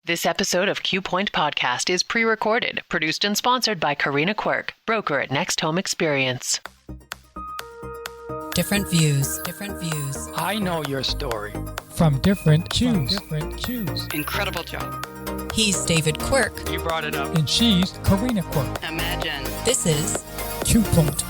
This episode of Q Point Podcast is pre-recorded, produced and sponsored by Karina Quirk, broker at Next Home Experience. Different views. I know your story. From different cues. Incredible job. He's David Quirk. You brought it up. And she's Karina Quirk. Imagine. This is Q Point.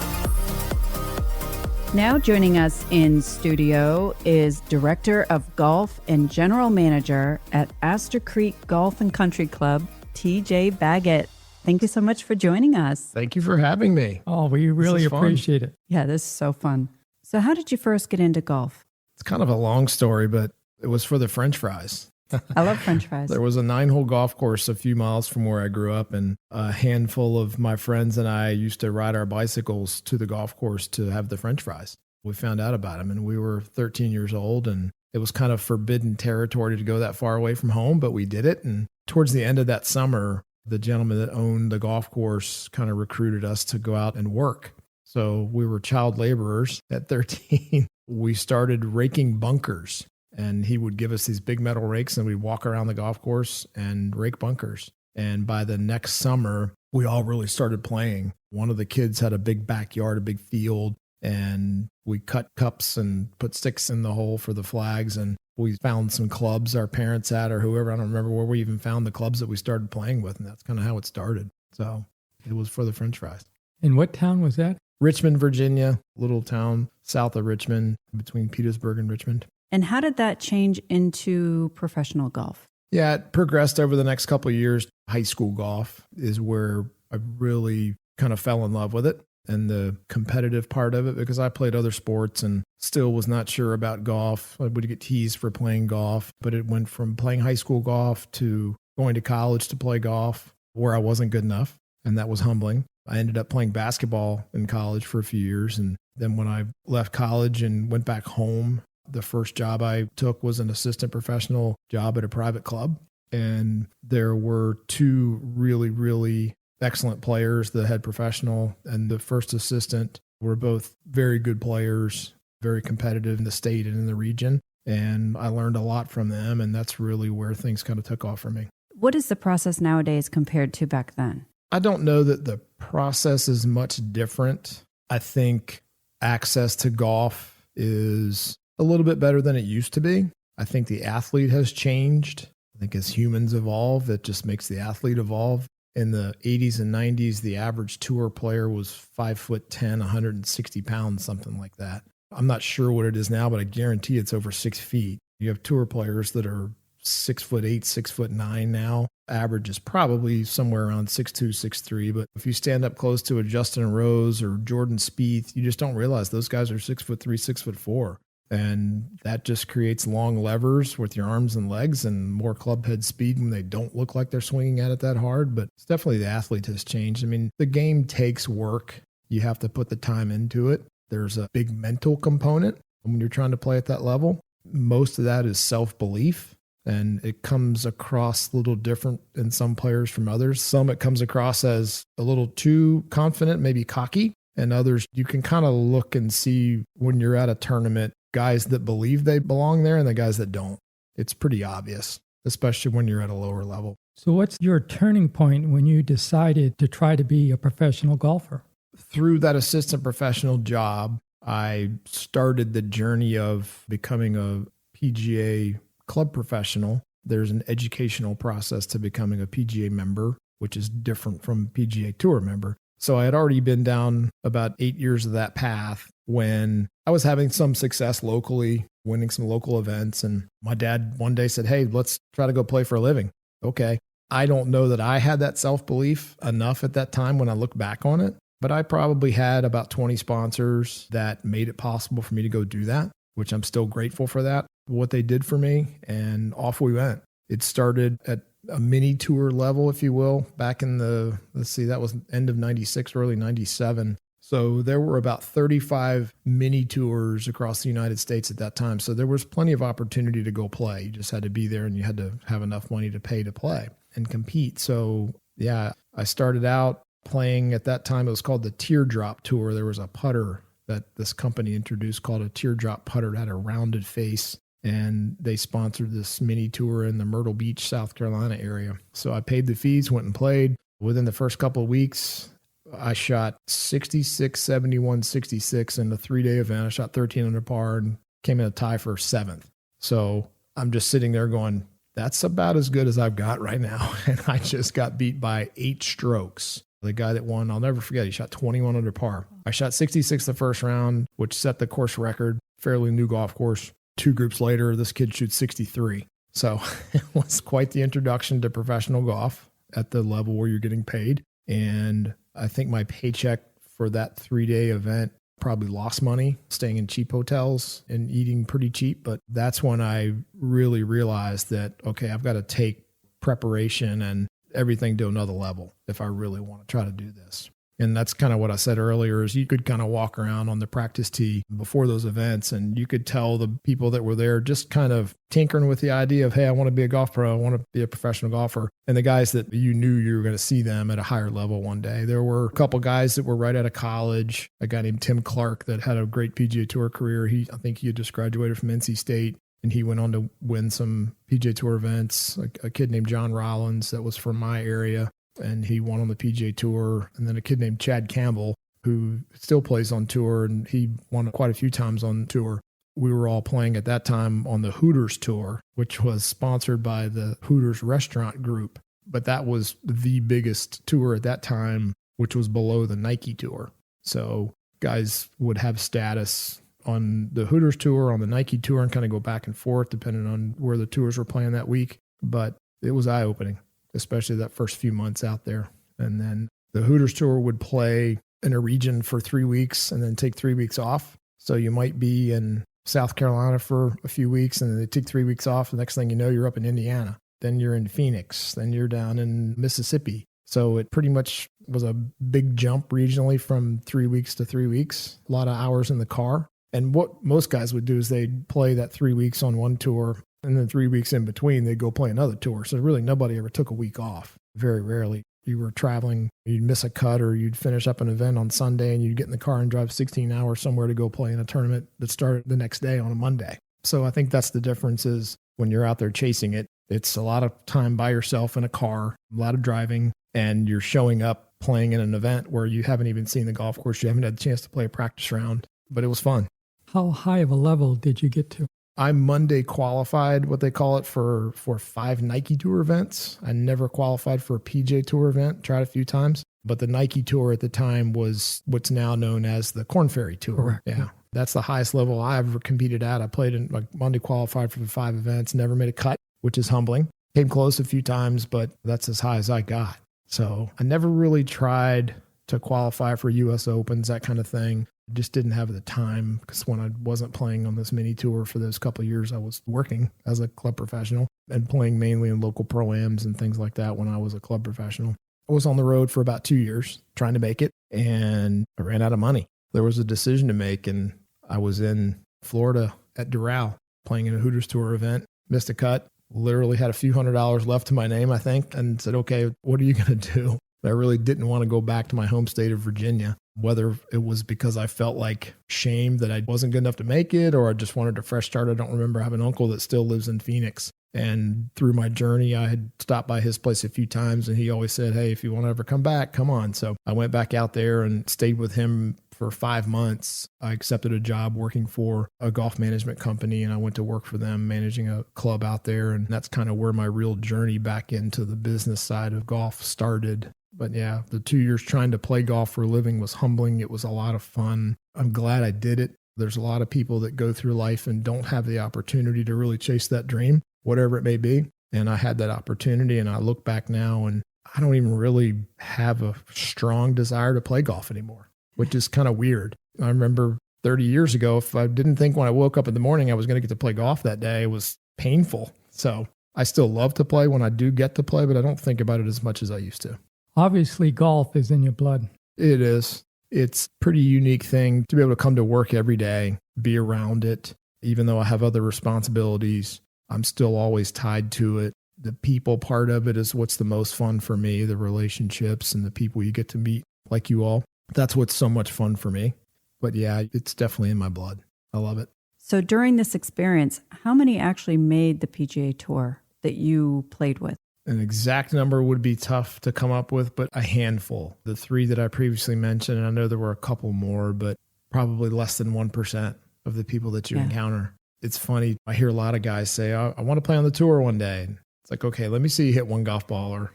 Now joining us in studio is Director of Golf and General Manager at Astor Creek Golf and Country Club, TJ Baggett. Thank you so much for joining us. Thank you for having me. Oh, we really appreciate it. Yeah, this is so fun. So how did you first get into golf? It's kind of a long story, but it was for the French fries. I love French fries. There was a 9-hole golf course a few miles from where I grew up, and a handful of my friends and I used to ride our bicycles to the golf course to have the French fries. We found out about them, and we were 13 years old, and it was kind of forbidden territory to go that far away from home, but we did it. And towards the end of that summer, the gentleman that owned the golf course kind of recruited us to go out and work. So we were child laborers at 13. We started raking bunkers. And he would give us these big metal rakes and we'd walk around the golf course and rake bunkers. And by the next summer, we all really started playing. One of the kids had a big backyard, a big field, and we cut cups and put sticks in the hole for the flags. And we found some clubs our parents had or whoever. I don't remember where we even found the clubs that we started playing with. And that's kind of how it started. So it was for the French fries. And what town was that? Richmond, Virginia, little town south of Richmond, between Petersburg and Richmond. And how did that change into professional golf? Yeah, it progressed over the next couple of years. High school golf is where I really kind of fell in love with it and the competitive part of it, because I played other sports and still was not sure about golf. I would get teased for playing golf, but it went from playing high school golf to going to college to play golf where I wasn't good enough. And that was humbling. I ended up playing basketball in college for a few years. And then when I left college and went back home, the first job I took was an assistant professional job at a private club. And there were two really, really excellent players, the head professional and the first assistant were both very good players, very competitive in the state and in the region. And I learned a lot from them. And that's really where things kind of took off for me. What is the process nowadays compared to back then? I don't know that the process is much different. I think access to golf is a little bit better than it used to be. I think the athlete has changed. I think as humans evolve, it just makes the athlete evolve. In the 80s and 90s, the average tour player was 5'10", 160 pounds, something like that. I'm not sure what it is now, but I guarantee it's over 6 feet. You have tour players that are 6'8", 6'9" now. Average is probably somewhere around 6'2", 6'3". But if you stand up close to a Justin Rose or Jordan Spieth, you just don't realize those guys are 6'3", 6'4". And that just creates long levers with your arms and legs and more club head speed when they don't look like they're swinging at it that hard. But it's definitely the athlete has changed. I mean, the game takes work. You have to put the time into it. There's a big mental component when you're trying to play at that level. Most of that is self-belief. And it comes across a little different in some players from others. Some it comes across as a little too confident, maybe cocky. And others, you can kind of look and see when you're at a tournament, guys that believe they belong there and the guys that don't. It's pretty obvious, especially when you're at a lower level. So what's your turning point when you decided to try to be a professional golfer? Through that assistant professional job, I started the journey of becoming a PGA club professional. There's an educational process to becoming a PGA member, which is different from PGA Tour member. So I had already been down about 8 years of that path when I was having some success locally, winning some local events. And my dad one day said, "Hey, let's try to go play for a living." Okay. I don't know that I had that self-belief enough at that time when I look back on it, but I probably had about 20 sponsors that made it possible for me to go do that, which I'm still grateful for that, what they did for me. And off we went. It started at a mini tour level, if you will, back in that was end of 96, early 97. So there were about 35 mini tours across the United States at that time. So there was plenty of opportunity to go play. You just had to be there and you had to have enough money to pay to play and compete. So yeah, I started out playing at that time. It was called the Teardrop Tour. There was a putter that this company introduced called a teardrop putter. It had a rounded face. and they sponsored this mini tour in the Myrtle Beach, South Carolina area. So I paid the fees, went and played. Within the first couple of weeks, I shot 66, 71, 66 in the 3-day event. I shot 13 under par and came in a tie for 7th. So I'm just sitting there going, that's about as good as I've got right now. And I just got beat by 8 strokes. The guy that won, I'll never forget, he shot 21 under par. I shot 66 the first round, which set the course record, fairly new golf course. 2 groups later, this kid shoots 63. So it was quite the introduction to professional golf at the level where you're getting paid. And I think my paycheck for that 3-day event probably lost money, staying in cheap hotels and eating pretty cheap. But that's when I really realized that, okay, I've got to take preparation and everything to another level if I really want to try to do this. And that's kind of what I said earlier, is you could kind of walk around on the practice tee before those events and you could tell the people that were there just kind of tinkering with the idea of, hey, I want to be a golf pro. I want to be a professional golfer. And the guys that you knew you were going to see them at a higher level one day. There were a couple guys that were right out of college. A guy named Tim Clark that had a great PGA Tour career. I think he had just graduated from NC State. And he went on to win some PGA Tour events. A kid named John Rollins that was from my area, and he won on the PGA Tour. And then a kid named Chad Campbell, who still plays on tour, and he won quite a few times on tour. We were all playing at that time on the Hooters Tour, which was sponsored by the Hooters Restaurant Group. But that was the biggest tour at that time, which was below the Nike Tour. So guys would have status on the Hooters Tour, on the Nike Tour, and kind of go back and forth depending on where the tours were playing that week. But it was eye-opening, especially that first few months out there. And then the Hooters Tour would play in a region for 3 weeks and then take 3 weeks off. So you might be in South Carolina for a few weeks and then they take 3 weeks off. The next thing you know, you're up in Indiana. Then you're in Phoenix. Then you're down in Mississippi. So it pretty much was a big jump regionally from 3 weeks to 3 weeks, a lot of hours in the car. And what most guys would do is they'd play that 3 weeks on one tour, and then 3 weeks in between, they'd go play another tour. So really nobody ever took a week off. Very rarely. You were traveling, you'd miss a cut, or you'd finish up an event on Sunday and you'd get in the car and drive 16 hours somewhere to go play in a tournament that started the next day on a Monday. So I think that's the difference, is when you're out there chasing it, it's a lot of time by yourself in a car, a lot of driving, and you're showing up playing in an event where you haven't even seen the golf course. You haven't had a chance to play a practice round, but it was fun. How high of a level did you get to? I Monday qualified, what they call it, for 5 Nike Tour events. I never qualified for a PGA Tour event, tried a few times. But the Nike Tour at the time was what's now known as the Korn Ferry Tour. Correct. Yeah. That's the highest level I ever competed at. I played in, Monday qualified for the 5 events, never made a cut, which is humbling. Came close a few times, but that's as high as I got. So I never really tried to qualify for US Opens, that kind of thing. Just didn't have the time, because when I wasn't playing on this mini tour for those couple of years, I was working as a club professional and playing mainly in local pro-ams and things like that when I was a club professional. I was on the road for about 2 years trying to make it, and I ran out of money. There was a decision to make, and I was in Florida at Doral playing in a Hooters Tour event, missed a cut, literally had a few $100s left to my name, I think, and said, okay, what are you going to do? I really didn't want to go back to my home state of Virginia, whether it was because I felt like shame that I wasn't good enough to make it, or I just wanted a fresh start. I don't remember. I have an uncle that still lives in Phoenix. And through my journey, I had stopped by his place a few times, and he always said, hey, if you want to ever come back, come on. So I went back out there and stayed with him for 5 months. I accepted a job working for a golf management company, and I went to work for them managing a club out there. And that's kind of where my real journey back into the business side of golf started. But yeah, the 2 years trying to play golf for a living was humbling. It was a lot of fun. I'm glad I did it. There's a lot of people that go through life and don't have the opportunity to really chase that dream, whatever it may be. And I had that opportunity, and I look back now and I don't even really have a strong desire to play golf anymore, which is kind of weird. I remember 30 years ago, if I didn't think when I woke up in the morning I was going to get to play golf that day, it was painful. So I still love to play when I do get to play, but I don't think about it as much as I used to. Obviously, golf is in your blood. It is. It's a pretty unique thing to be able to come to work every day, be around it. Even though I have other responsibilities, I'm still always tied to it. The people part of it is what's the most fun for me, the relationships and the people you get to meet, like you all. That's what's so much fun for me. But yeah, it's definitely in my blood. I love it. So during this experience, how many actually made the PGA Tour that you played with? An exact number would be tough to come up with, but a handful. The 3 that I previously mentioned, and I know there were a couple more, but probably less than 1% of the people that you encounter. It's funny. I hear a lot of guys say, I want to play on the tour one day. And it's like, okay, let me see you hit one golf ball. Or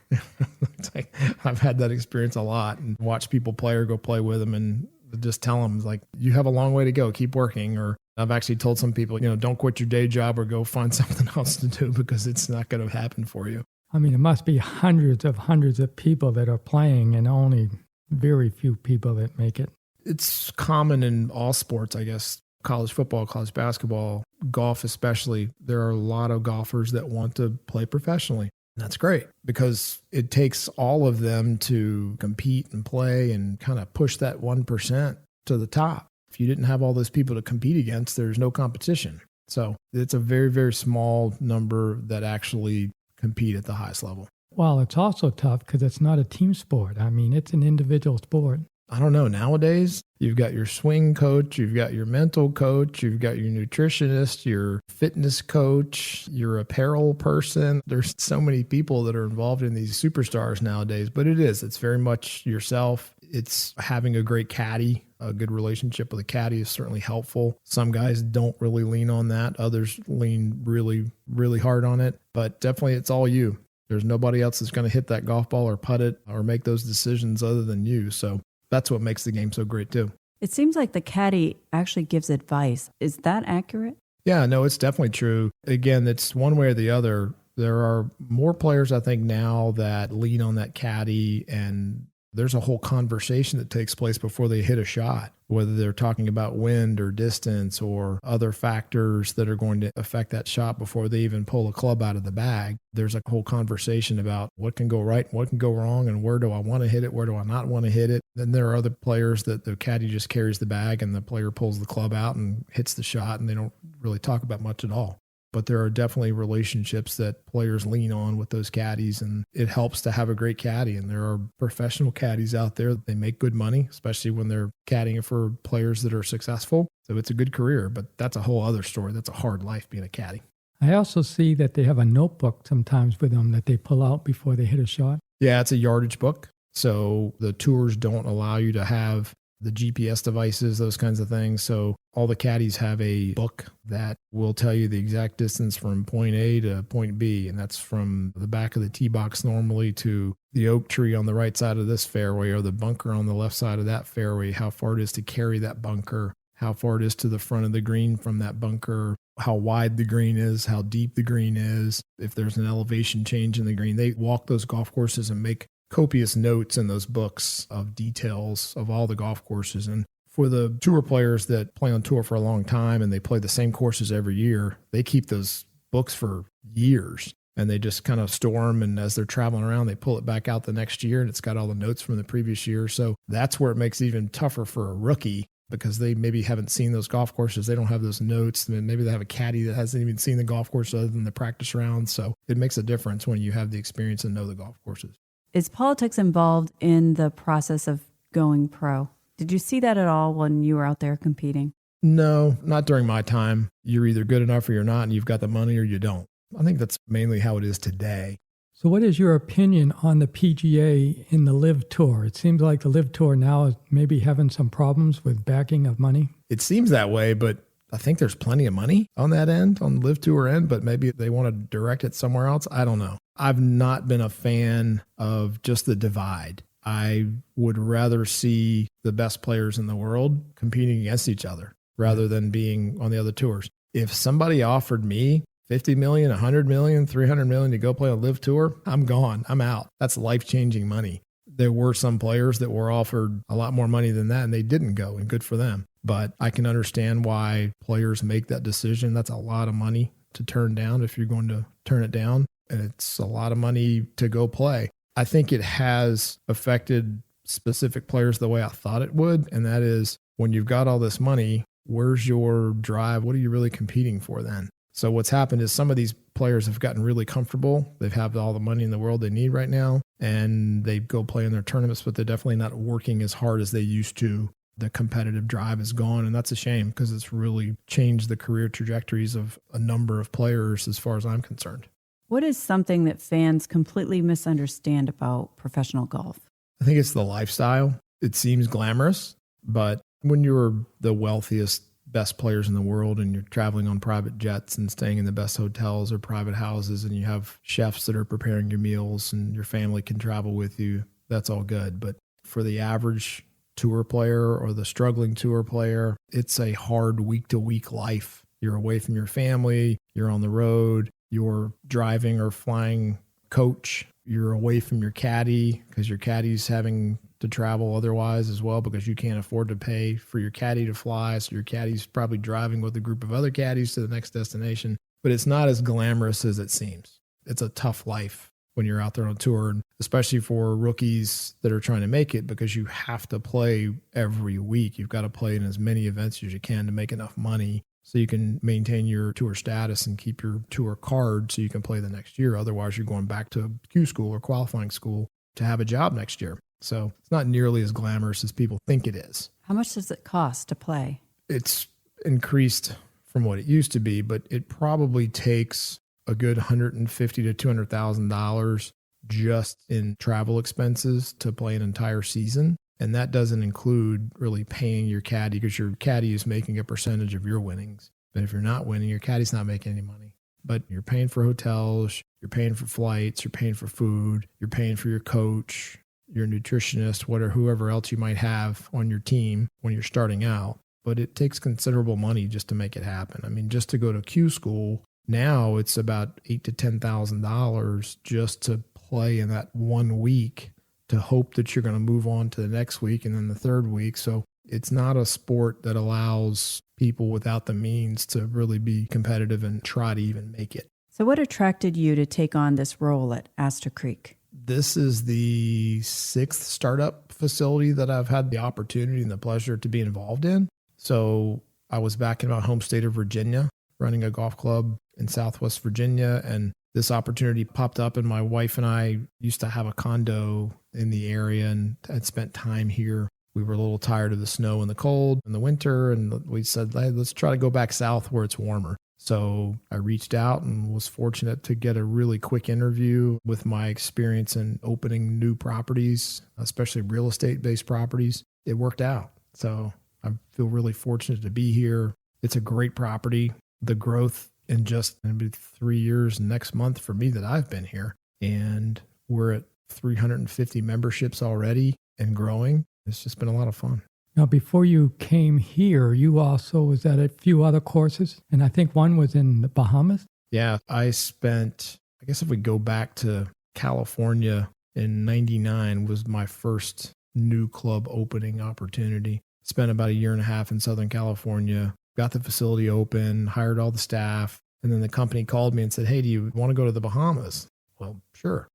it's like, I've had that experience a lot and watch people play or go play with them and just tell them, like, you have a long way to go. Keep working. Or I've actually told some people, don't quit your day job or go find something else to do because it's not going to happen for you. I mean, it must be hundreds of people that are playing and only very few people that make it. It's common in all sports, I guess. College football, college basketball, golf especially. There are a lot of golfers that want to play professionally. And that's great because it takes all of them to compete and play and kind of push that 1% to the top. If you didn't have all those people to compete against, there's no competition. So it's a very, very small number that actually compete at the highest level. Well, it's also tough because it's not a team sport. I mean, it's an individual sport. I don't know. Nowadays, you've got your swing coach, you've got your mental coach, you've got your nutritionist, your fitness coach, your apparel person. There's so many people that are involved in these superstars nowadays, but it's very much yourself. It's having a great caddy. A good relationship with a caddy is certainly helpful. Some guys don't really lean on that. Others lean really, really hard on it, but definitely it's all you. There's nobody else that's going to hit that golf ball or putt it or make those decisions other than you. So that's what makes the game so great too. It seems like the caddy actually gives advice. Is that accurate? Yeah, no, it's definitely true. Again, it's one way or the other. There are more players, I think, now that lean on that caddy, and there's a whole conversation that takes place before they hit a shot, whether they're talking about wind or distance or other factors that are going to affect that shot before they even pull a club out of the bag. There's a whole conversation about what can go right, what can go wrong, and where do I want to hit it, where do I not want to hit it. Then there are other players that the caddy just carries the bag and the player pulls the club out and hits the shot, and they don't really talk about much at all. But there are definitely relationships that players lean on with those caddies, and it helps to have a great caddy. And there are professional caddies out there. They make good money, especially when they're caddying for players that are successful. So it's a good career, but that's a whole other story. That's a hard life being a caddy. I also see that they have a notebook sometimes with them that they pull out before they hit a shot. Yeah, it's a yardage book. So the tours don't allow you to have the GPS devices, those kinds of things. So all the caddies have a book that will tell you the exact distance from point A to point B. And that's from the back of the tee box normally to the oak tree on the right side of this fairway or the bunker on the left side of that fairway, how far it is to carry that bunker, how far it is to the front of the green from that bunker, how wide the green is, how deep the green is, if there's an elevation change in the green. They walk those golf courses and make copious notes in those books of details of all the golf courses. And for the tour players that play on tour for a long time and they play the same courses every year, they keep those books for years and they just kind of store them. And as they're traveling around, they pull it back out the next year and it's got all the notes from the previous year. So that's where it makes it even tougher for a rookie because they maybe haven't seen those golf courses. They don't have those notes. And maybe they have a caddy that hasn't even seen the golf course other than the practice rounds. So it makes a difference when you have the experience and know the golf courses. Is politics involved in the process of going pro? Did you see that at all when you were out there competing? No, not during my time. You're either good enough or you're not, and you've got the money or you don't. I think that's mainly how it is today. So what is your opinion on the PGA in the LIV Tour? It seems like the LIV Tour now is maybe having some problems with backing of money. It seems that way, but I think there's plenty of money on that end, on the LIV Tour end, but maybe they want to direct it somewhere else. I don't know. I've not been a fan of just the divide. I would rather see the best players in the world competing against each other rather than being on the other tours. If somebody offered me $50 million, $100 million, $300 million to go play a LIV Tour, I'm gone. I'm out. That's life-changing money. There were some players that were offered a lot more money than that and they didn't go, and good for them. But I can understand why players make that decision. That's a lot of money to turn down if you're going to turn it down. And it's a lot of money to go play. I think it has affected specific players the way I thought it would. And that is when you've got all this money, where's your drive? What are you really competing for then? So what's happened is some of these players have gotten really comfortable. They've had all the money in the world they need right now. And they go play in their tournaments, but they're definitely not working as hard as they used to The competitive drive is gone, and that's a shame because it's really changed the career trajectories of a number of players as far as I'm concerned. What is something that fans completely misunderstand about professional golf? I think it's the lifestyle. It seems glamorous, but when you're the wealthiest, best players in the world and you're traveling on private jets and staying in the best hotels or private houses and you have chefs that are preparing your meals and your family can travel with you, that's all good. But for the average tour player or the struggling tour player, it's a hard week-to-week life. You're away from your family, you're on the road, you're driving or flying coach, you're away from your caddy because your caddy's having to travel otherwise as well because you can't afford to pay for your caddy to fly. So your caddy's probably driving with a group of other caddies to the next destination. But it's not as glamorous as it seems. It's a tough life when you're out there on tour, and especially for rookies that are trying to make it because you have to play every week. You've got to play in as many events as you can to make enough money so you can maintain your tour status and keep your tour card so you can play the next year. Otherwise, you're going back to Q school or qualifying school to have a job next year. So it's not nearly as glamorous as people think it is. How much does it cost to play? It's increased from what it used to be, but it probably takes a good $150,000 to $200,000 just in travel expenses to play an entire season. And that doesn't include really paying your caddy because your caddy is making a percentage of your winnings. But if you're not winning, your caddy's not making any money. But you're paying for hotels, you're paying for flights, you're paying for food, you're paying for your coach, your nutritionist, whoever else you might have on your team when you're starting out. But it takes considerable money just to make it happen. I mean, just to go to Q school, now it's about $8,000 to $10,000 just to play in that 1 week to hope that you're going to move on to the next week and then the third week. So it's not a sport that allows people without the means to really be competitive and try to even make it. So what attracted you to take on this role at Astor Creek? This is the 6th startup facility that I've had the opportunity and the pleasure to be involved in. So I was back in my home state of Virginia, running a golf club in Southwest Virginia, and this opportunity popped up, and my wife and I used to have a condo in the area and had spent time here. We were a little tired of the snow and the cold in the winter, and we said, hey, let's try to go back south where it's warmer. So I reached out and was fortunate to get a really quick interview with my experience in opening new properties, especially real estate-based properties. It worked out. So I feel really fortunate to be here. It's a great property. The growth in just maybe 3 years next month for me that I've been here, and we're at 350 memberships already and growing. It's just been a lot of fun. Now, before you came here, you also was at a few other courses, and I think one was in the Bahamas. Yeah, I guess if we go back to California in 99 was my first new club opening opportunity. Spent about 1.5 years in Southern California, got the facility open, hired all the staff, and then the company called me and said, hey, do you want to go to the Bahamas? Well, sure.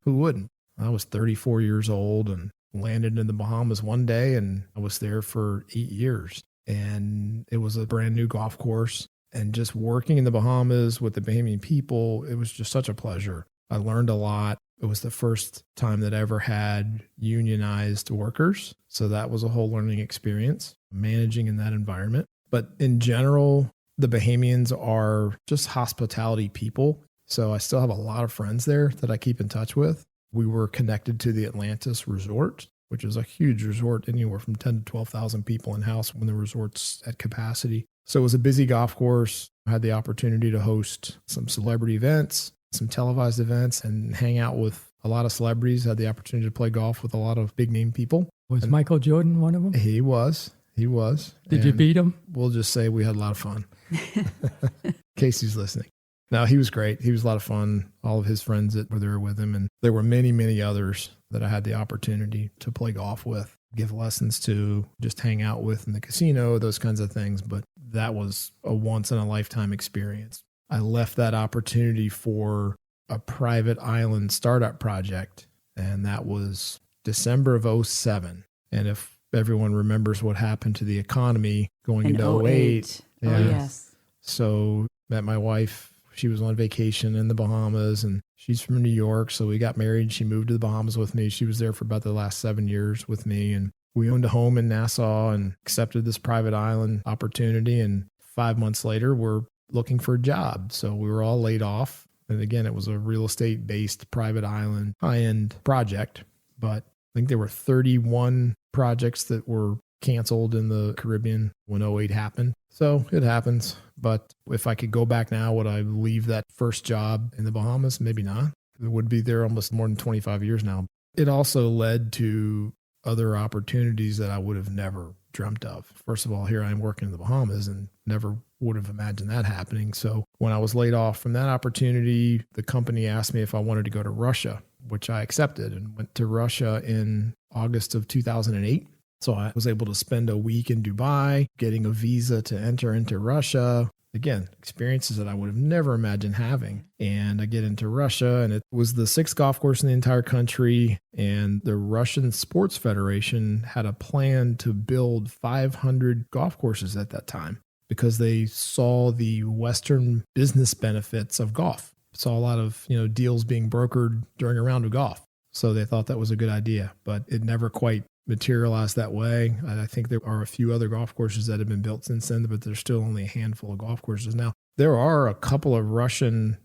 Who wouldn't? I was 34 years old and landed in the Bahamas one day, and I was there for 8 years. And it was a brand new golf course. And just working in the Bahamas with the Bahamian people, it was just such a pleasure. I learned a lot. It was the first time that I ever had unionized workers. So that was a whole learning experience, managing in that environment. But in general, the Bahamians are just hospitality people. So I still have a lot of friends there that I keep in touch with. We were connected to the Atlantis Resort, which is a huge resort, anywhere from 10 to 12,000 people in-house when the resort's at capacity. So it was a busy golf course. I had the opportunity to host some celebrity events, some televised events, and hang out with a lot of celebrities. I had the opportunity to play golf with a lot of big-name people. Was Michael Jordan one of them? He was. Did you beat him? We'll just say we had a lot of fun. Casey's listening. No, he was great. He was a lot of fun. All of his friends that were there with him. And there were many, many others that I had the opportunity to play golf with, give lessons to, just hang out with in the casino, those kinds of things. But that was a once-in-a-lifetime experience. I left that opportunity for a private island startup project, and that was December of 2007. And if everyone remembers what happened to the economy going into 2008. Oh, yes. So met my wife. She was on vacation in the Bahamas, and she's from New York. So we got married. She moved to the Bahamas with me. She was there for about the last 7 years with me. And we owned a home in Nassau and accepted this private island opportunity. And 5 months later, we're looking for a job. So we were all laid off. And again, it was a real estate based private island, high-end project. But I think there were 31 projects that were canceled in the Caribbean when '08 happened. So it happens. But if I could go back now, would I leave that first job in the Bahamas? Maybe not. It would be there almost more than 25 years now. It also led to other opportunities that I would have never dreamt of. First of all, here I am working in the Bahamas and never would have imagined that happening. So when I was laid off from that opportunity, the company asked me if I wanted to go to Russia, which I accepted and went to Russia in August of 2008. So I was able to spend a week in Dubai, getting a visa to enter into Russia. Again, experiences that I would have never imagined having. And I get into Russia, and it was the 6th golf course in the entire country. And the Russian Sports Federation had a plan to build 500 golf courses at that time because they saw the Western business benefits of golf. Saw a lot of, deals being brokered during a round of golf. So they thought that was a good idea, but it never quite materialized that way. I think there are a few other golf courses that have been built since then, but there's still only a handful of golf courses now. There are a couple of Russian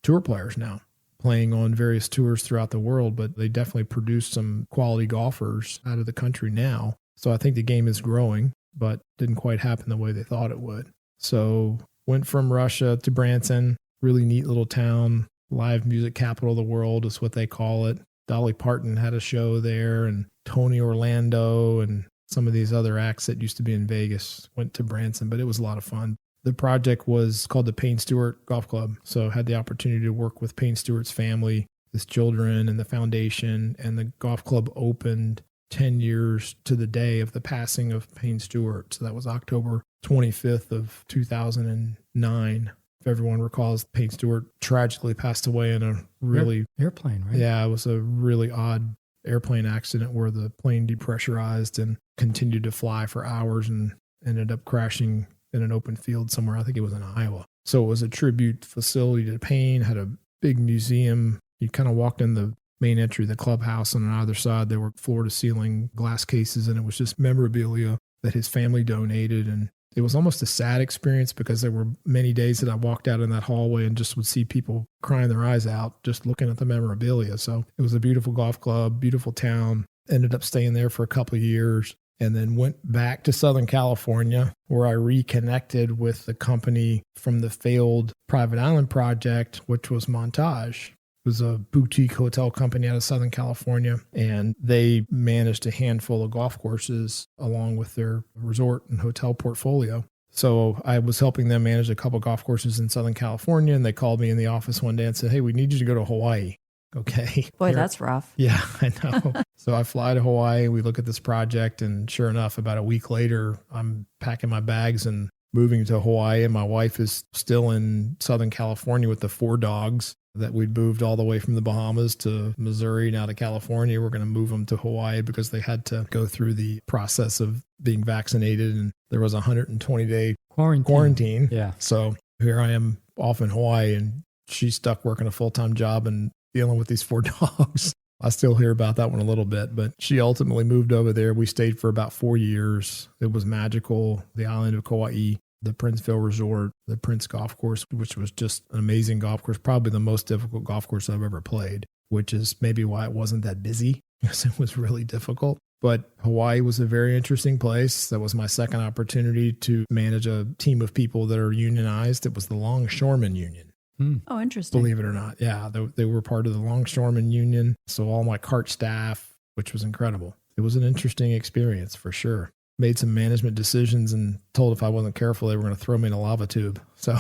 tour players now playing on various tours throughout the world, but they definitely produce some quality golfers out of the country now. So I think the game is growing, but didn't quite happen the way they thought it would. So went from Russia to Branson, really neat little town, live music capital of the world is what they call it. Dolly Parton had a show there, and Tony Orlando and some of these other acts that used to be in Vegas went to Branson, but it was a lot of fun. The project was called the Payne Stewart Golf Club. So I had the opportunity to work with Payne Stewart's family, his children, and the foundation. And the golf club opened 10 years to the day of the passing of Payne Stewart. So that was October 25th of 2009. If everyone recalls, Payne Stewart tragically passed away in a really... Airplane, right? Yeah, it was a really odd airplane accident where the plane depressurized and continued to fly for hours and ended up crashing in an open field somewhere. I think it was in Iowa. So it was a tribute facility to Payne, had a big museum. You kind of walked in the main entry of the clubhouse, and on either side there were floor-to-ceiling glass cases, and it was just memorabilia that his family donated. And it was almost a sad experience because there were many days that I walked out in that hallway and just would see people crying their eyes out just looking at the memorabilia. So it was a beautiful golf club, beautiful town. Ended up staying there for a couple of years and then went back to Southern California where I reconnected with the company from the failed private island project, which was Montage. It was a boutique hotel company out of Southern California, and they managed a handful of golf courses along with their resort and hotel portfolio. So I was helping them manage a couple golf courses in Southern California, and they called me in the office one day and said, "Hey, we need you to go to Hawaii." Okay. Boy, that's rough. Yeah, I know. So I fly to Hawaii, we look at this project, and sure enough, about a week later, I'm packing my bags and moving to Hawaii, and my wife is still in Southern California with the 4 dogs that we'd moved all the way from the Bahamas to Missouri, now to California. We're going to move them to Hawaii because they had to go through the process of being vaccinated, and there was a 120-day quarantine. Yeah. So here I am off in Hawaii, and she's stuck working a full-time job and dealing with these 4 dogs. I still hear about that one a little bit, but she ultimately moved over there. We stayed for about 4 years. It was magical. The island of Kauai, the Princeville Resort, the Prince Golf Course, which was just an amazing golf course, probably the most difficult golf course I've ever played, which is maybe why it wasn't that busy because it was really difficult. But Hawaii was a very interesting place. That was my second opportunity to manage a team of people that are unionized. It was the Longshoremen Union. Oh, interesting. Believe it or not. Yeah, they were part of the Longshoremen Union. So all my cart staff, which was incredible. It was an interesting experience for sure. Made some management decisions and told if I wasn't careful, they were going to throw me in a lava tube. So,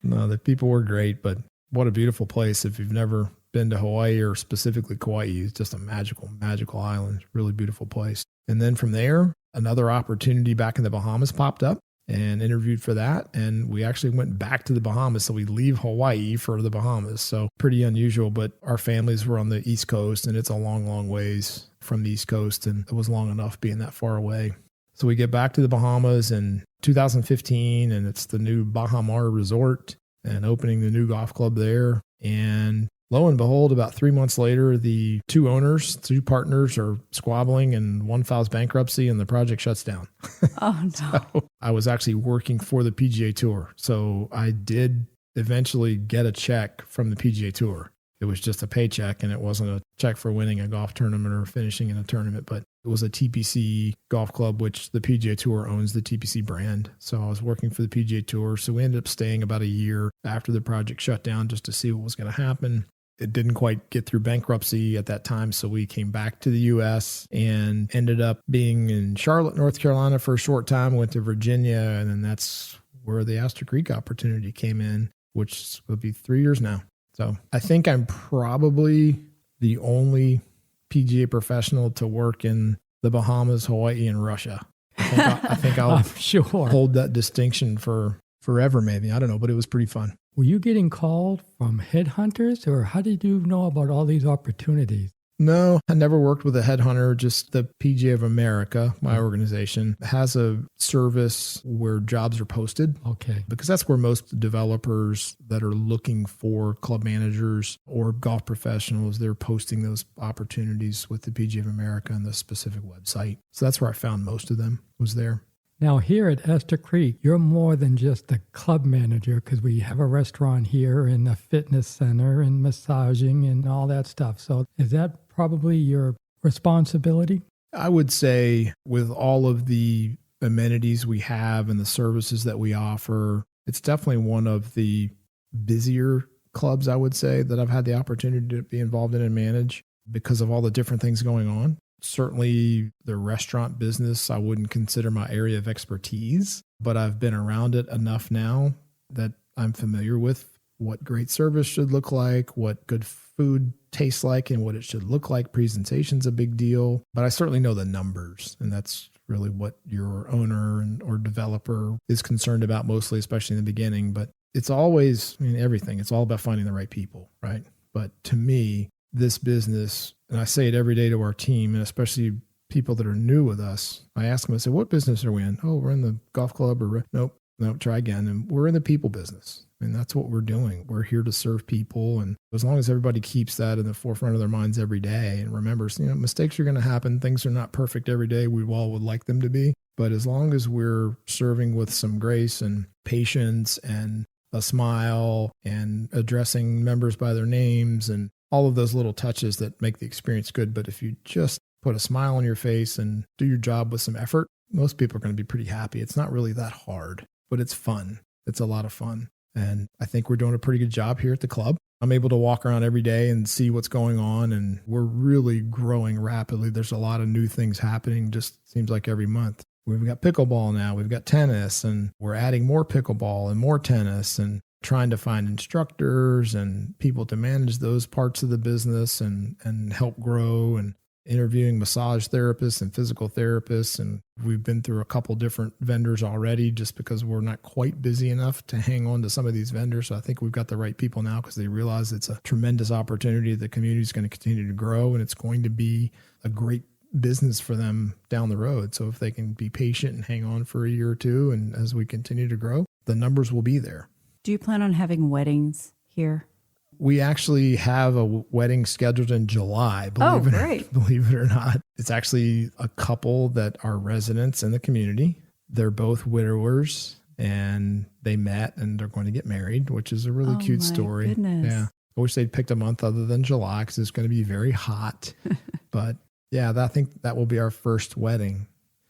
no, the people were great, but what a beautiful place. If you've never been to Hawaii or specifically Kauai, it's just a magical, magical island. Really beautiful place. And then from there, another opportunity back in the Bahamas popped up and interviewed for that. And we actually went back to the Bahamas. So we leave Hawaii for the Bahamas. So pretty unusual, but our families were on the East Coast, and it's a long, long ways from the East Coast. And it was long enough being that far away. So we get back to the Bahamas in 2015, and it's the new Baha Mar Resort and opening the new golf club there. And lo and behold, about 3 months later, the two partners are squabbling and one files bankruptcy and the project shuts down. Oh, no. So I was actually working for the PGA Tour. So I did eventually get a check from the PGA Tour. It was just a paycheck, and it wasn't a check for winning a golf tournament or finishing in a tournament, but it was a TPC golf club, which the PGA Tour owns the TPC brand. So I was working for the PGA Tour. So we ended up staying about a year after the project shut down just to see what was going to happen. It didn't quite get through bankruptcy at that time. So we came back to the U.S. and ended up being in Charlotte, North Carolina for a short time, went to Virginia, and then that's where the Astor Creek opportunity came in, which will be 3 years now. So I think I'm probably the only PGA professional to work in the Bahamas, Hawaii, and Russia. I think I'll sure hold that distinction for forever, maybe. I don't know, but it was pretty fun. Were you getting called from headhunters, or how did you know about all these opportunities? No, I never worked with a headhunter. Just the PGA of America, my organization, has a service where jobs are posted. Okay. Because that's where most developers that are looking for club managers or golf professionals, they're posting those opportunities with the PGA of America and the specific website. So that's where I found most of them was there. Now, here at Astor Creek, you're more than just a club manager, because we have a restaurant here and a fitness center and massaging and all that stuff. So is that probably your responsibility? I would say with all of the amenities we have and the services that we offer, it's definitely one of the busier clubs, I would say, that I've had the opportunity to be involved in and manage because of all the different things going on. Certainly the restaurant business, I wouldn't consider my area of expertise, but I've been around it enough now that I'm familiar with what great service should look like, what good food tastes like, and what it should look like. Presentation's a big deal, but I certainly know the numbers, and that's really what your owner or developer is concerned about mostly, especially in the beginning. But it's always, everything. It's all about finding the right people, right? But to me, this business, and I say it every day to our team, and especially people that are new with us, I ask them, I say, what business are we in? Oh, we're in the golf club. Or nope, try again. And we're in the people business. And that's what we're doing. We're here to serve people. And as long as everybody keeps that in the forefront of their minds every day and remembers, mistakes are going to happen. Things are not perfect every day. We all would like them to be. But as long as we're serving with some grace and patience and a smile and addressing members by their names and all of those little touches that make the experience good. But if you just put a smile on your face and do your job with some effort, most people are going to be pretty happy. It's not really that hard, but it's fun. It's a lot of fun. And I think we're doing a pretty good job here at the club. I'm able to walk around every day and see what's going on, and we're really growing rapidly. There's a lot of new things happening, just seems like every month. We've got pickleball now, we've got tennis, and we're adding more pickleball and more tennis and trying to find instructors and people to manage those parts of the business and help grow, and interviewing massage therapists and physical therapists. And we've been through a couple different vendors already just because we're not quite busy enough to hang on to some of these vendors. So I think we've got the right people now because they realize it's a tremendous opportunity. The community is going to continue to grow, and it's going to be a great business for them down the road. So if they can be patient and hang on for a year or two, and as we continue to grow, the numbers will be there. Do you plan on having weddings here? We actually have a wedding scheduled in July, believe it or not. It's actually a couple that are residents in the community. They're both widowers, and they met and they're going to get married, which is a really cute story. Goodness. Yeah. I wish they'd picked a month other than July because it's going to be very hot. But yeah, I think that will be our first wedding.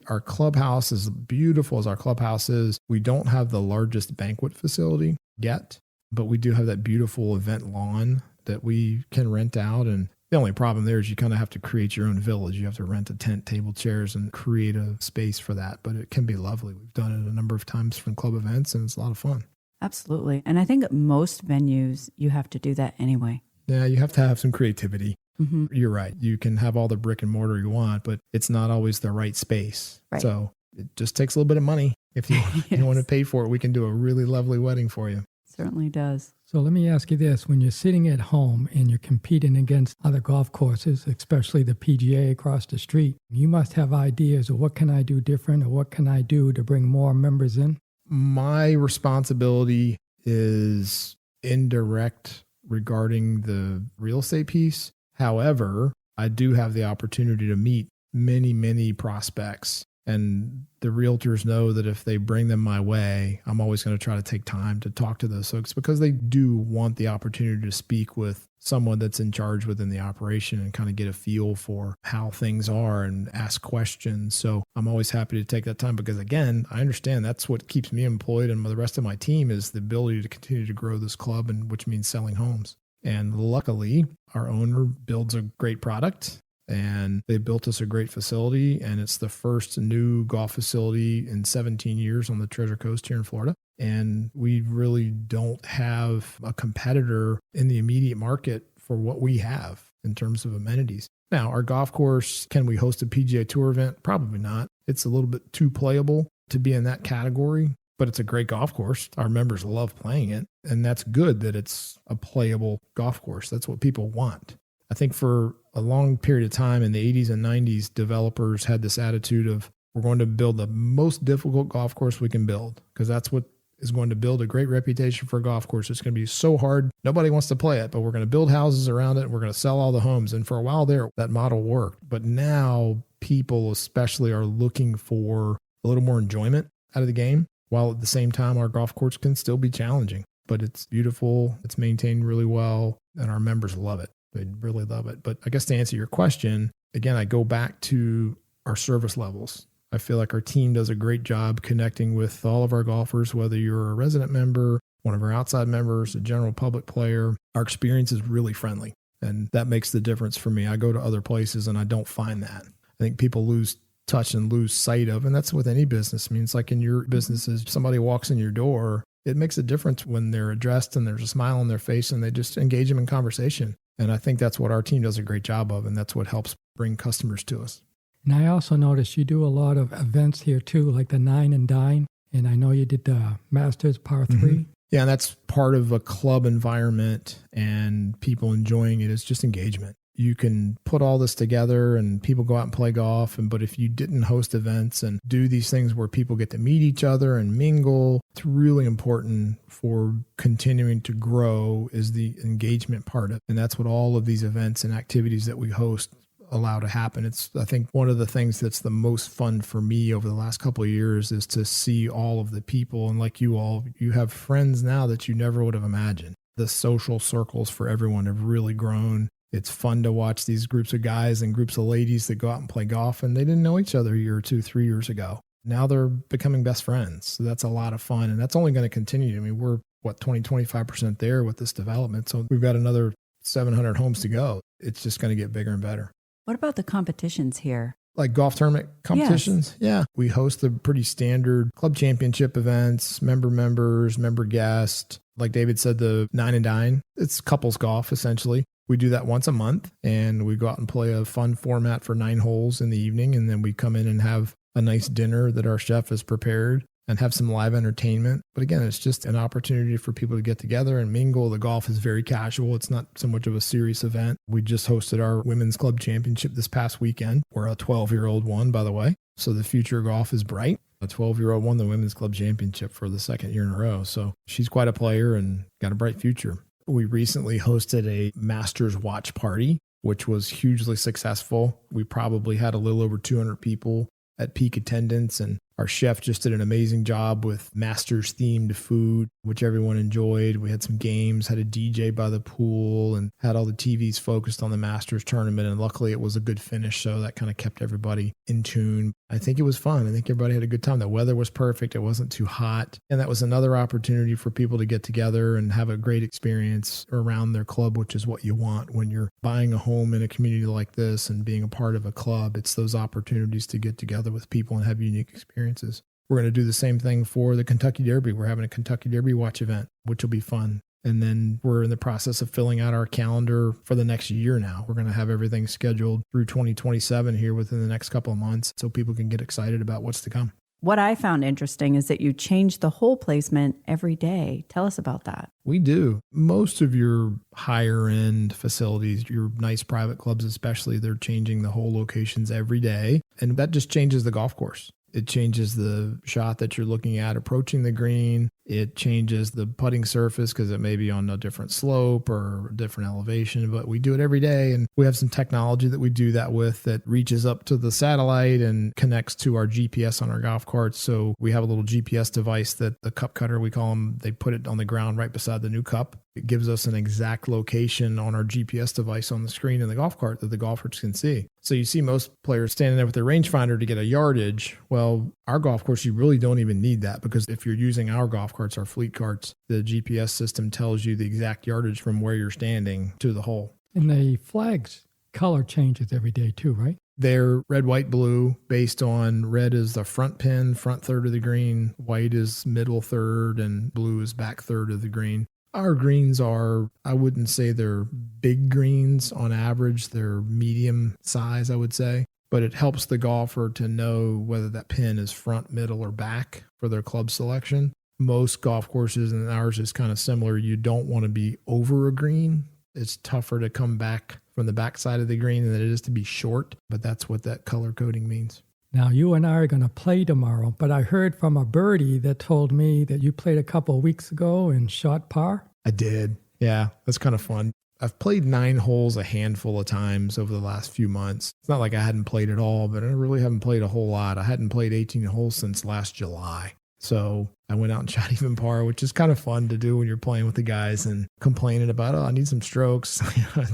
Our clubhouse, as beautiful as our clubhouse is, we don't have the largest banquet facility yet, but we do have that beautiful event lawn that we can rent out. And the only problem there is you kind of have to create your own village. You have to rent a tent, table, chairs, and create a space for that. But it can be lovely. We've done it a number of times from club events, and it's a lot of fun. Absolutely. And I think at most venues, you have to do that anyway. Yeah, you have to have some creativity. Mm-hmm. You're right. You can have all the brick and mortar you want, but it's not always the right space. Right. So it just takes a little bit of money. If you, Yes. you want to pay for it, we can do a really lovely wedding for you. Certainly does. So let me ask you this. When you're sitting at home and you're competing against other golf courses, especially the PGA across the street, you must have ideas of what can I do different or what can I do to bring more members in? My responsibility is indirect regarding the real estate piece. However, I do have the opportunity to meet many, many prospects. And the realtors know that if they bring them my way, I'm always going to try to take time to talk to those folks because they do want the opportunity to speak with someone that's in charge within the operation and kind of get a feel for how things are and ask questions. So I'm always happy to take that time because, again, I understand that's what keeps me employed and the rest of my team is the ability to continue to grow this club, and which means selling homes. And luckily, our owner builds a great product. And they built us a great facility, and it's the first new golf facility in 17 years on the Treasure Coast here in Florida. And we really don't have a competitor in the immediate market for what we have in terms of amenities. Now, our golf course, can we host a PGA Tour event? Probably not. It's a little bit too playable to be in that category, but it's a great golf course. Our members love playing it, and that's good that it's a playable golf course. That's what people want. I think for a long period of time in the 80s and 90s, developers had this attitude of, we're going to build the most difficult golf course we can build because that's what is going to build a great reputation for a golf course. It's going to be so hard. Nobody wants to play it, but we're going to build houses around it. And we're going to sell all the homes. And for a while there, that model worked. But now people especially are looking for a little more enjoyment out of the game, while at the same time, our golf course can still be challenging. But it's beautiful. It's maintained really well. And our members love it. They really love it. But I guess to answer your question, again, I go back to our service levels. I feel like our team does a great job connecting with all of our golfers, whether you're a resident member, one of our outside members, a general public player. Our experience is really friendly, and that makes the difference for me. I go to other places and I don't find that. I think people lose touch and lose sight of, and that's with any business. I mean, it's like in your businesses, somebody walks in your door, it makes a difference when they're addressed and there's a smile on their face and they just engage them in conversation. And I think that's what our team does a great job of, and that's what helps bring customers to us. And I also noticed you do a lot of events here too, like the Nine and Dine. And I know you did the Masters Par 3. Mm-hmm. Yeah, and that's part of a club environment and people enjoying it is just engagement. You can put all this together and people go out and play golf. But if you didn't host events and do these things where people get to meet each other and mingle, it's really important for continuing to grow is the engagement part of it. And that's what all of these events and activities that we host allow to happen. It's, I think, one of the things that's the most fun for me over the last couple of years is to see all of the people. And like you all, you have friends now that you never would have imagined. The social circles for everyone have really grown. It's fun to watch these groups of guys and groups of ladies that go out and play golf, and they didn't know each other a year or 2, 3 years ago. Now they're becoming best friends. So that's a lot of fun, and that's only going to continue. I mean, we're, 25% there with this development. So we've got another 700 homes to go. It's just going to get bigger and better. What about the competitions here? Like golf tournament competitions? Yes. Yeah. We host the pretty standard club championship events, members, member guest. Like David said, the Nine and Dine, it's couples golf essentially. We do that once a month, and we go out and play a fun format for 9 holes in the evening. And then we come in and have a nice dinner that our chef has prepared and have some live entertainment. But again, it's just an opportunity for people to get together and mingle. The golf is very casual. It's not so much of a serious event. We just hosted our women's club championship this past weekend, where a 12-year-old won, by the way. So the future of golf is bright. A 12-year-old won the women's club championship for the second year in a row. So she's quite a player and got a bright future. We recently hosted a Masters watch party, which was hugely successful. We probably had a little over 200 people at peak attendance, and our chef just did an amazing job with Masters themed food, which everyone enjoyed. We had some games, had a DJ by the pool, and had all the TVs focused on the Masters tournament. And luckily it was a good finish, so that kind of kept everybody in tune. I think it was fun. I think everybody had a good time. The weather was perfect. It wasn't too hot. And that was another opportunity for people to get together and have a great experience around their club, which is what you want when you're buying a home in a community like this and being a part of a club. It's those opportunities to get together with people and have unique experiences. We're going to do the same thing for the Kentucky Derby. We're having a Kentucky Derby watch event, which will be fun. And then we're in the process of filling out our calendar for the next year now. We're going to have everything scheduled through 2027 here within the next couple of months so people can get excited about what's to come. What I found interesting is that you change the hole placement every day. Tell us about that. We do. Most of your higher end facilities, your nice private clubs especially, they're changing the hole locations every day. And that just changes the golf course. It changes the shot that you're looking at approaching the green. It changes the putting surface because it may be on a different slope or a different elevation, but we do it every day. And we have some technology that we do that with that reaches up to the satellite and connects to our GPS on our golf carts. So we have a little GPS device that the cup cutter, we call them, they put it on the ground right beside the new cup. It gives us an exact location on our GPS device on the screen in the golf cart that the golfers can see. So you see most players standing there with their rangefinder to get a yardage. Well, our golf course, you really don't even need that because if you're using our golf carts, our fleet carts, the GPS system tells you the exact yardage from where you're standing to the hole. And the flag's color changes every day too, right? They're red, white, blue based on red is the front pin, front third of the green, white is middle third, and blue is back third of the green. Our greens are, I wouldn't say they're big greens on average. They're medium size, I would say. But it helps the golfer to know whether that pin is front, middle, or back for their club selection. Most golf courses, and ours is kind of similar, you don't want to be over a green. It's tougher to come back from the back side of the green than it is to be short, but that's what that color coding means. Now, you and I are going to play tomorrow, but I heard from a birdie that told me that you played a couple of weeks ago and shot par. I did. Yeah, that's kind of fun. I've played 9 holes a handful of times over the last few months. It's not like I hadn't played at all, but I really haven't played a whole lot. I hadn't played 18 holes since last July. So I went out and shot even par, which is kind of fun to do when you're playing with the guys and complaining about, I need some strokes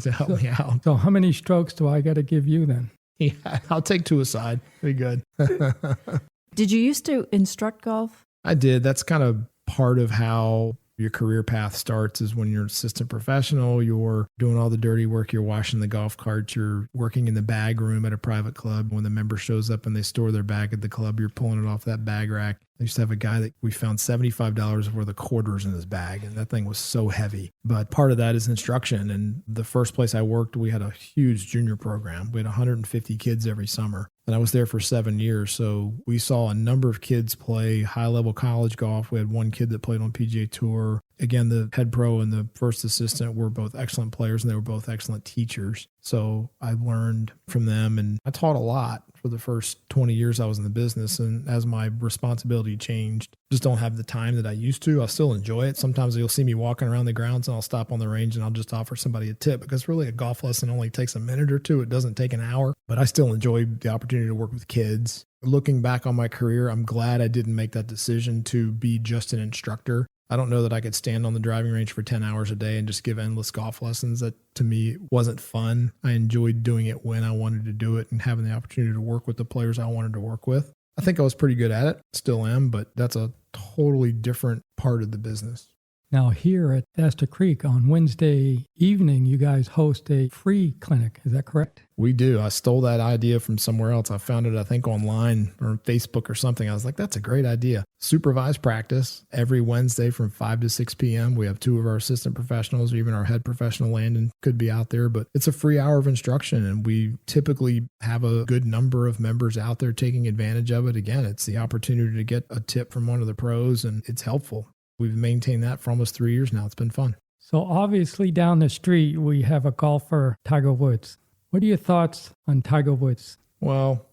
to help me out. So how many strokes do I got to give you then? Yeah, I'll take 2 aside. Pretty good. Did you used to instruct golf? I did. That's kind of part of how your career path starts is when you're an assistant professional, you're doing all the dirty work, you're washing the golf carts, you're working in the bag room at a private club. When the member shows up and they store their bag at the club, you're pulling it off that bag rack. I used to have a guy that we found $75 worth of quarters in his bag, and that thing was so heavy. But part of that is instruction. And the first place I worked, we had a huge junior program. We had 150 kids every summer. And I was there for 7 years. So we saw a number of kids play high-level college golf. We had one kid that played on PGA Tour. Again, the head pro and the first assistant were both excellent players, and they were both excellent teachers. So I learned from them, and I taught a lot for the first 20 years I was in the business. And as my responsibility changed, just don't have the time that I used to. I still enjoy it. Sometimes you'll see me walking around the grounds and I'll stop on the range and I'll just offer somebody a tip because really a golf lesson only takes a minute or two. It doesn't take an hour, but I still enjoy the opportunity to work with kids. Looking back on my career, I'm glad I didn't make that decision to be just an instructor. I don't know that I could stand on the driving range for 10 hours a day and just give endless golf lessons. That to me wasn't fun. I enjoyed doing it when I wanted to do it and having the opportunity to work with the players I wanted to work with. I think I was pretty good at it, still am, but that's a totally different part of the business. Now here at Astor Creek on Wednesday evening, you guys host a free clinic. Is that correct? We do. I stole that idea from somewhere else. I found it, I think, online or Facebook or something. I was like, that's a great idea. Supervised practice every Wednesday from 5 to 6 p.m. We have 2 of our assistant professionals, or even our head professional, Landon, could be out there. But it's a free hour of instruction, and we typically have a good number of members out there taking advantage of it. Again, it's the opportunity to get a tip from one of the pros, and it's helpful. We've maintained that for almost 3 years now. It's been fun. So obviously down the street, we have a golfer, Tiger Woods. What are your thoughts on Tiger Woods? Well,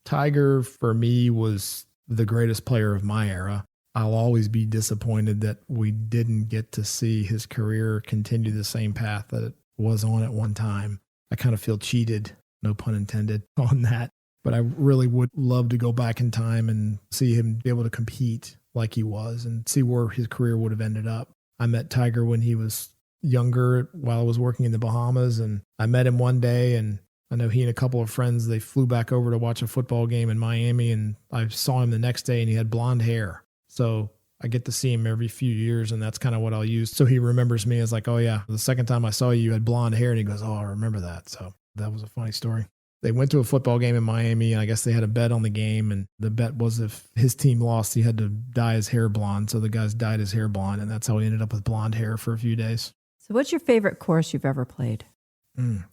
Tiger for me was the greatest player of my era. I'll always be disappointed that we didn't get to see his career continue the same path that it was on at one time. I kind of feel cheated, no pun intended, on that. But I really would love to go back in time and see him be able to compete like he was and see where his career would have ended up. I met Tiger when he was younger while I was working in the Bahamas, and I met him one day, and I know he and a couple of friends, they flew back over to watch a football game in Miami, and I saw him the next day and he had blonde hair. So I get to see him every few years, and that's kind of what I'll use. So he remembers me as like, oh yeah, the second time I saw you, you had blonde hair. And he goes, oh, I remember that. So that was a funny story. They went to a football game in Miami, and I guess they had a bet on the game, and the bet was if his team lost, he had to dye his hair blonde. So the guys dyed his hair blonde, and that's how he ended up with blonde hair for a few days. So what's your favorite course you've ever played?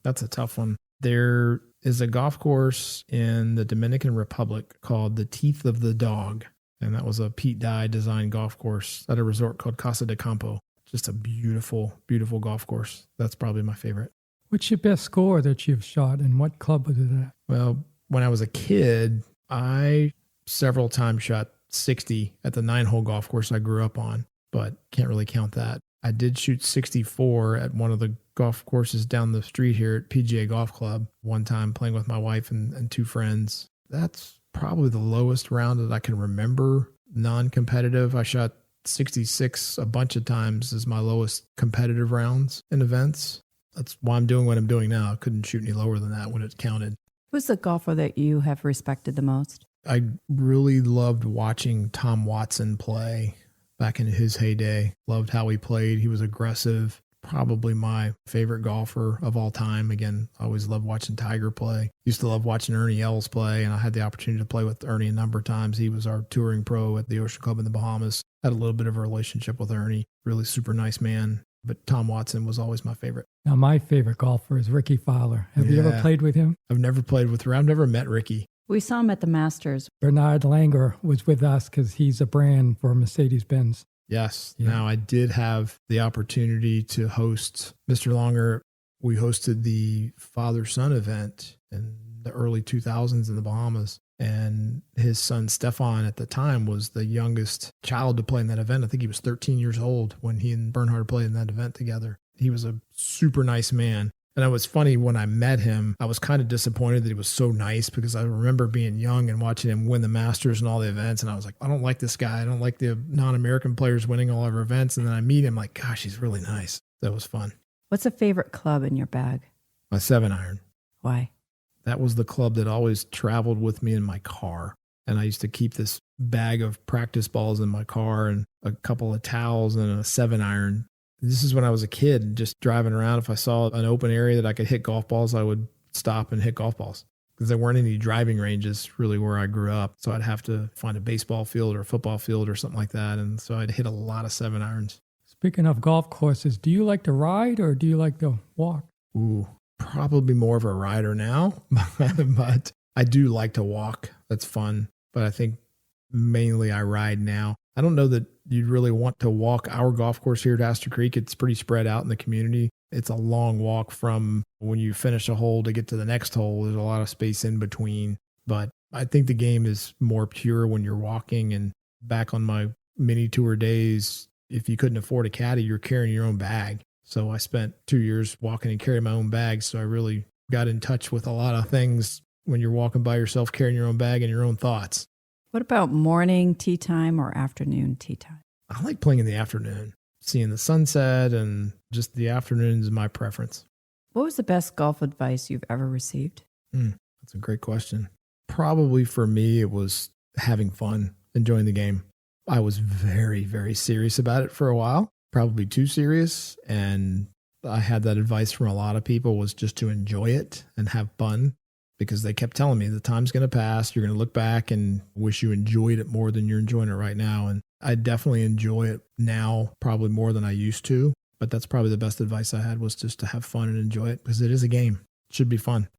That's a tough one. There is a golf course in the Dominican Republic called the Teeth of the Dog, and that was a Pete Dye designed golf course at a resort called Casa de Campo. Just a beautiful, beautiful golf course. That's probably my favorite. What's your best score that you've shot, and what club was it at? Well, when I was a kid, I several times shot 60 at the 9-hole golf course I grew up on, but can't really count that. I did shoot 64 at one of the golf courses down the street here at PGA Golf Club one time, playing with my wife and two friends. That's probably the lowest round that I can remember non-competitive. I shot 66 a bunch of times as my lowest competitive rounds in events. That's why I'm doing what I'm doing now. I couldn't shoot any lower than that when it counted. Who's the golfer that you have respected the most? I really loved watching Tom Watson play back in his heyday. Loved how he played. He was aggressive. Probably my favorite golfer of all time. Again, I always loved watching Tiger play. Used to love watching Ernie Els play, and I had the opportunity to play with Ernie a number of times. He was our touring pro at the Ocean Club in the Bahamas. Had a little bit of a relationship with Ernie. Really super nice man. But Tom Watson was always my favorite. Now, my favorite golfer is Ricky Fowler. Have you ever played with him? I've never played with her. I've never met Ricky. We saw him at the Masters. Bernard Langer was with us because he's a brand for Mercedes-Benz. Yes. Yeah. Now, I did have the opportunity to host Mr. Langer. We hosted the father-son event in the early 2000s in the Bahamas. And his son, Stefan, at the time was the youngest child to play in that event. I think he was 13 years old when he and Bernhard played in that event together. He was a super nice man. And it was funny, when I met him, I was kind of disappointed that he was so nice, because I remember being young and watching him win the Masters and all the events. And I was like, I don't like this guy. I don't like the non-American players winning all of our events. And then I meet him like, gosh, he's really nice. That was fun. What's a favorite club in your bag? My 7-iron. Why? That was the club that always traveled with me in my car. And I used to keep this bag of practice balls in my car and a couple of towels and a 7-iron. This is when I was a kid, just driving around. If I saw an open area that I could hit golf balls, I would stop and hit golf balls, because there weren't any driving ranges really where I grew up. So I'd have to find a baseball field or a football field or something like that. And so I'd hit a lot of 7-irons. Speaking of golf courses, do you like to ride or do you like to walk? Ooh, probably more of a rider now, but I do like to walk. That's fun. But I think mainly I ride now. I don't know that you'd really want to walk our golf course here at Astor Creek. It's pretty spread out in the community. It's a long walk from when you finish a hole to get to the next hole. There's a lot of space in between. But I think the game is more pure when you're walking. And back on my mini tour days, if you couldn't afford a caddy, you're carrying your own bag. So I spent 2 years walking and carrying my own bag. So I really got in touch with a lot of things when you're walking by yourself, carrying your own bag and your own thoughts. What about morning tee time or afternoon tee time? I like playing in the afternoon, seeing the sunset, and just the afternoon is my preference. What was the best golf advice you've ever received? That's a great question. Probably for me, it was having fun, enjoying the game. I was very, very serious about it for a while, probably too serious. And I had that advice from a lot of people, was just to enjoy it and have fun, because they kept telling me the time's going to pass. You're going to look back and wish you enjoyed it more than you're enjoying it right now. And I definitely enjoy it now, probably more than I used to. But that's probably the best advice I had, was just to have fun and enjoy it, because it is a game. It should be fun.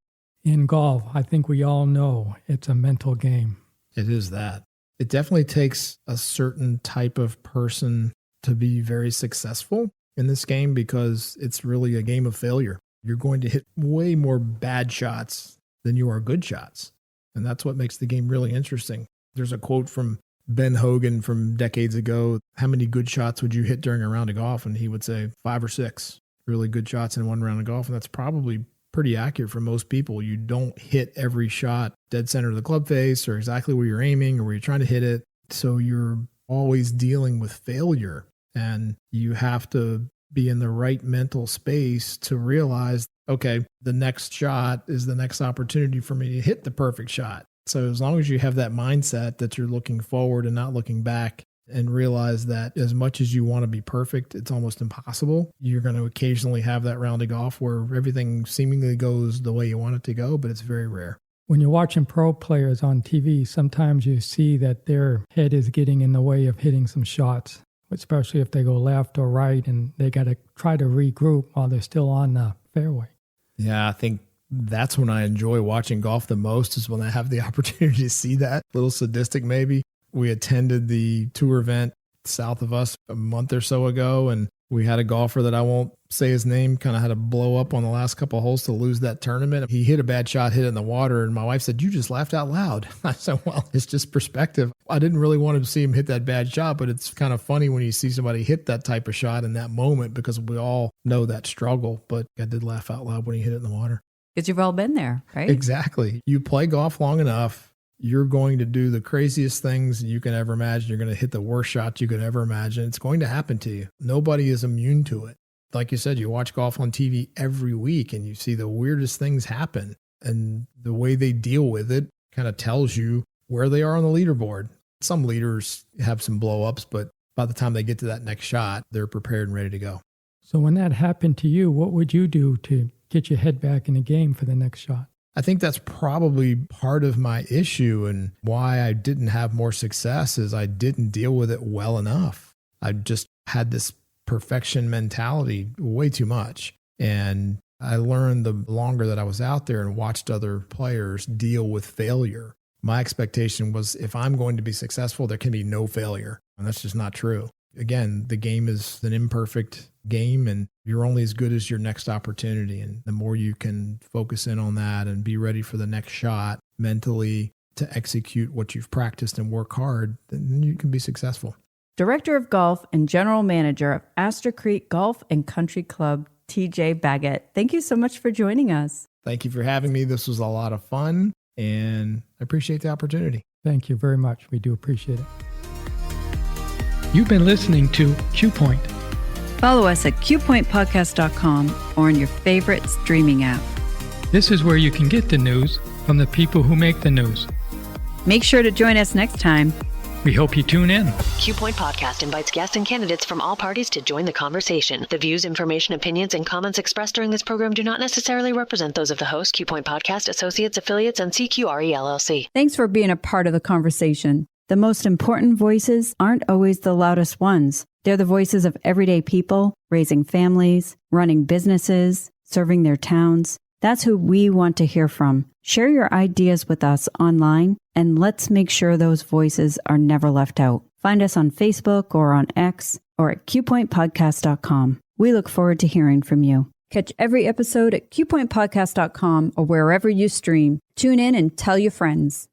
In golf, I think we all know it's a mental game. It is that. It definitely takes a certain type of person to be very successful in this game, because it's really a game of failure. You're going to hit way more bad shots than you are good shots. And that's what makes the game really interesting. There's a quote from Ben Hogan from decades ago. How many good shots would you hit during a round of golf? And he would say 5 or 6 really good shots in one round of golf. And that's probably pretty accurate for most people. You don't hit every shot dead center of the club face or exactly where you're aiming or where you're trying to hit it. So you're always dealing with failure, and you have to be in the right mental space to realize, okay, the next shot is the next opportunity for me to hit the perfect shot. So as long as you have that mindset that you're looking forward and not looking back, and realize that as much as you want to be perfect, it's almost impossible. You're going to occasionally have that round of golf where everything seemingly goes the way you want it to go, but it's very rare. When you're watching pro players on TV, sometimes you see that their head is getting in the way of hitting some shots, especially if they go left or right and they got to try to regroup while they're still on the fairway. Yeah, I think that's when I enjoy watching golf the most, is when I have the opportunity to see that. A little sadistic maybe. We attended the tour event south of us a month or so ago, and We had a golfer that I won't say his name, kind of had a blow up on the last couple of holes to lose that tournament. He hit a bad shot, hit it in the water, and my wife said, "You just laughed out loud." I said, "Well, it's just perspective. I didn't really want to see him hit that bad shot, but it's kind of funny when you see somebody hit that type of shot in that moment because we all know that struggle." But I did laugh out loud when he hit it in the water. Because you've all been there, right? Exactly. You play golf long enough, you're going to do the craziest things you can ever imagine. You're going to hit the worst shots you could ever imagine. It's going to happen to you. Nobody is immune to it. Like you said, you watch golf on TV every week and you see the weirdest things happen. And the way they deal with it kind of tells you where they are on the leaderboard. Some leaders have some blow-ups, but by the time they get to that next shot, they're prepared and ready to go. So when that happened to you, what would you do to get your head back in the game for the next shot? I think that's probably part of my issue and why I didn't have more success is I didn't deal with it well enough. I just had this perfection mentality way too much. And I learned the longer that I was out there and watched other players deal with failure. My expectation was if I'm going to be successful, there can be no failure. And that's just not true. Again, the game is an imperfect game and you're only as good as your next opportunity. And the more you can focus in on that and be ready for the next shot mentally to execute what you've practiced and work hard, then you can be successful. Director of Golf and General Manager of Astor Creek Golf and Country Club, TJ Baggett. Thank you so much for joining us. Thank you for having me. This was a lot of fun and I appreciate the opportunity. Thank you very much. We do appreciate it. You've been listening to Q Point. Follow us at qpointpodcast.com or on your favorite streaming app. This is where you can get the news from the people who make the news. Make sure to join us next time. We hope you tune in. Q Point Podcast invites guests and candidates from all parties to join the conversation. The views, information, opinions, and comments expressed during this program do not necessarily represent those of the host, Q Point Podcast, associates, affiliates, and CQRE LLC. Thanks for being a part of the conversation. The most important voices aren't always the loudest ones. They're the voices of everyday people, raising families, running businesses, serving their towns. That's who we want to hear from. Share your ideas with us online, and let's make sure those voices are never left out. Find us on Facebook or on X or at qpointpodcast.com. We look forward to hearing from you. Catch every episode at qpointpodcast.com or wherever you stream. Tune in and tell your friends.